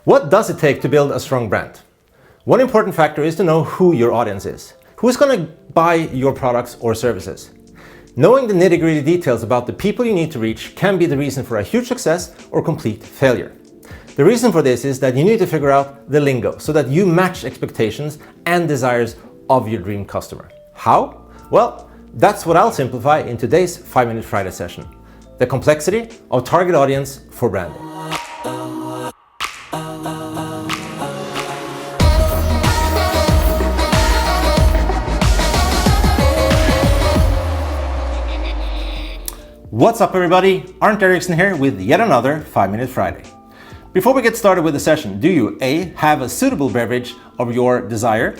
What does it take to build a strong brand? One important factor is to know who your audience is. Who's going to buy your products or services? Knowing the nitty-gritty details about the people you need to reach can be the reason for a huge success or complete failure. The reason for this is that you need to figure out the lingo so that you match expectations and desires of your dream customer. How? Well, that's what I'll simplify in today's 5-Minute Friday session. The complexity of target audience for branding. What's up everybody? Arnt Eriksen here with yet another 5-Minute Friday. Before we get started with the session, do you A. have a suitable beverage of your desire,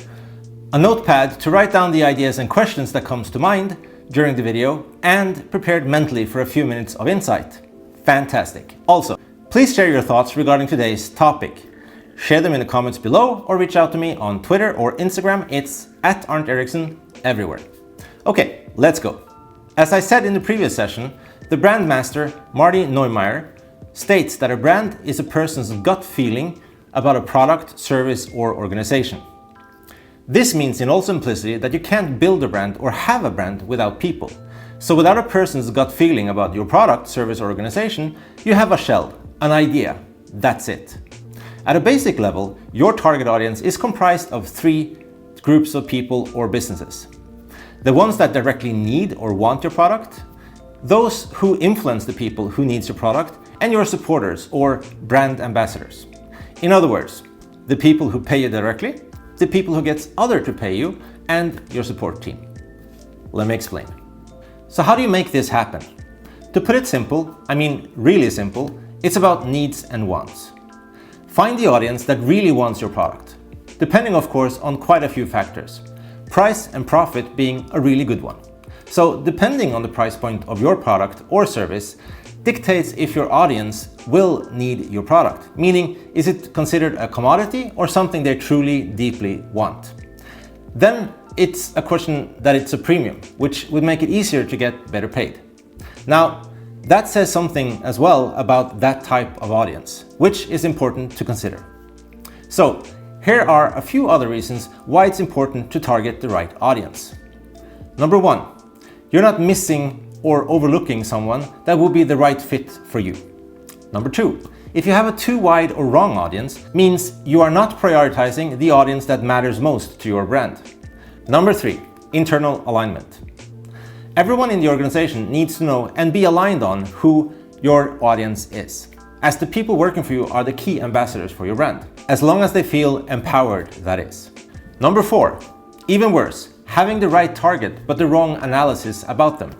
a notepad to write down the ideas and questions that comes to mind during the video, and prepared mentally for a few minutes of insight? Fantastic. Also, please share your thoughts regarding today's topic. Share them in the comments below or reach out to me on Twitter or Instagram. It's @ArntEriksen everywhere. Okay, let's go. As I said in the previous session, the brand master Marty Neumeier states that a brand is a person's gut feeling about a product, service, or organization. This means in all simplicity that you can't build a brand or have a brand without people. So without a person's gut feeling about your product, service, or organization, you have a shell, an idea. That's it. At a basic level, your target audience is comprised of 3 groups of people or businesses. The ones that directly need or want your product, those who influence the people who needs your product, and your supporters or brand ambassadors. In other words, the people who pay you directly, the people who gets others to pay you, and your support team. Let me explain. So how do you make this happen? To put it simple, I mean really simple, it's about needs and wants. Find the audience that really wants your product, depending of course on quite a few factors. Price and profit being a really good one. So depending on the price point of your product or service dictates if your audience will need your product, meaning is it considered a commodity or something they truly deeply want. Then it's a question that it's a premium, which would make it easier to get better paid. Now that says something as well about that type of audience, which is important to consider. So here are a few other reasons why it's important to target the right audience. Number 1, you're not missing or overlooking someone that will be the right fit for you. Number 2, if you have a too wide or wrong audience, means you are not prioritizing the audience that matters most to your brand. Number 3, internal alignment. Everyone in the organization needs to know and be aligned on who your audience is, as the people working for you are the key ambassadors for your brand, as long as they feel empowered, that is. Number 4, even worse, having the right target but the wrong analysis about them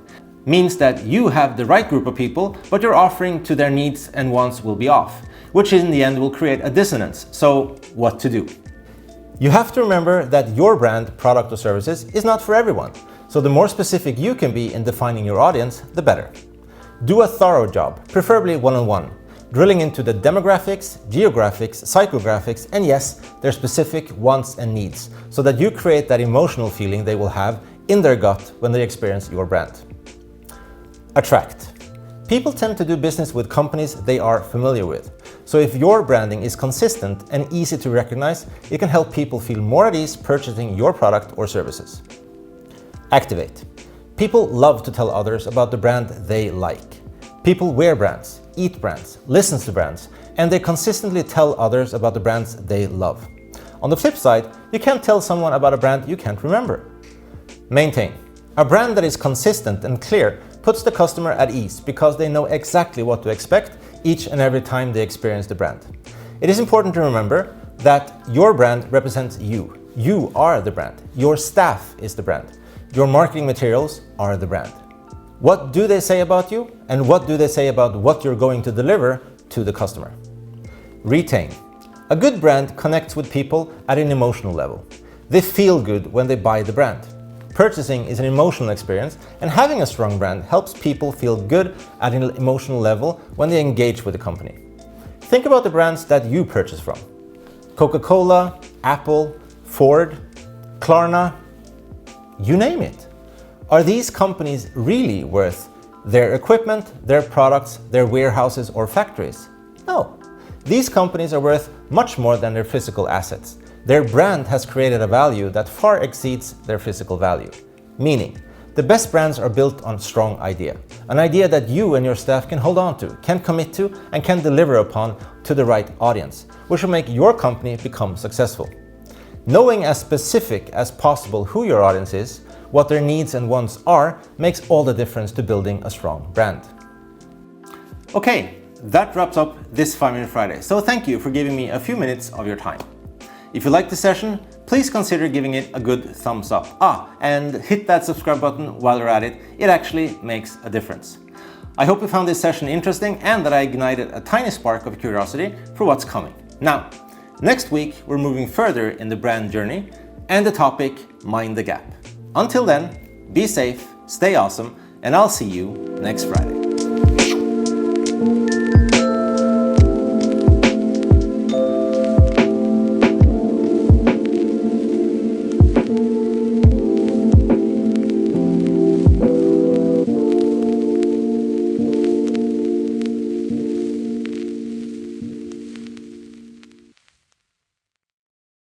means that you have the right group of people but your offering to their needs and wants will be off, which in the end will create a dissonance. So what to do? You have to remember that your brand, product or services is not for everyone. So the more specific you can be in defining your audience, the better. Do a thorough job, preferably one-on-one, drilling into the demographics, geographics, psychographics, and yes, their specific wants and needs, so that you create that emotional feeling they will have in their gut when they experience your brand. Attract. People tend to do business with companies they are familiar with. So if your branding is consistent and easy to recognize, it can help people feel more at ease purchasing your product or services. Activate. People love to tell others about the brand they like. People wear brands, eat brands, listen to brands, and they consistently tell others about the brands they love. On the flip side, you can't tell someone about a brand you can't remember. Maintain. A brand that is consistent and clear puts the customer at ease because they know exactly what to expect each and every time they experience the brand. It is important to remember that your brand represents you. You are the brand. Your staff is the brand. Your marketing materials are the brand. What do they say about you, and what do they say about what you're going to deliver to the customer? Retain. A good brand connects with people at an emotional level. They feel good when they buy the brand. Purchasing is an emotional experience, and having a strong brand helps people feel good at an emotional level when they engage with the company. Think about the brands that you purchase from. Coca-Cola, Apple, Ford, Klarna, you name it. Are these companies really worth their equipment, their products, their warehouses or factories? No. These companies are worth much more than their physical assets. Their brand has created a value that far exceeds their physical value. Meaning, the best brands are built on strong idea. An idea that you and your staff can hold on to, can commit to, and can deliver upon to the right audience, which will make your company become successful. Knowing as specific as possible who your audience is, what their needs and wants are, makes all the difference to building a strong brand. Okay, that wraps up this 5-Minute Friday. So thank you for giving me a few minutes of your time. If you liked the session, please consider giving it a good thumbs up. And hit that subscribe button while you're at it. It actually makes a difference. I hope you found this session interesting and that I ignited a tiny spark of curiosity for what's coming. Now, next week, we're moving further in the brand journey and the topic, Mind the Gap. Until then, be safe, stay awesome, and I'll see you next Friday.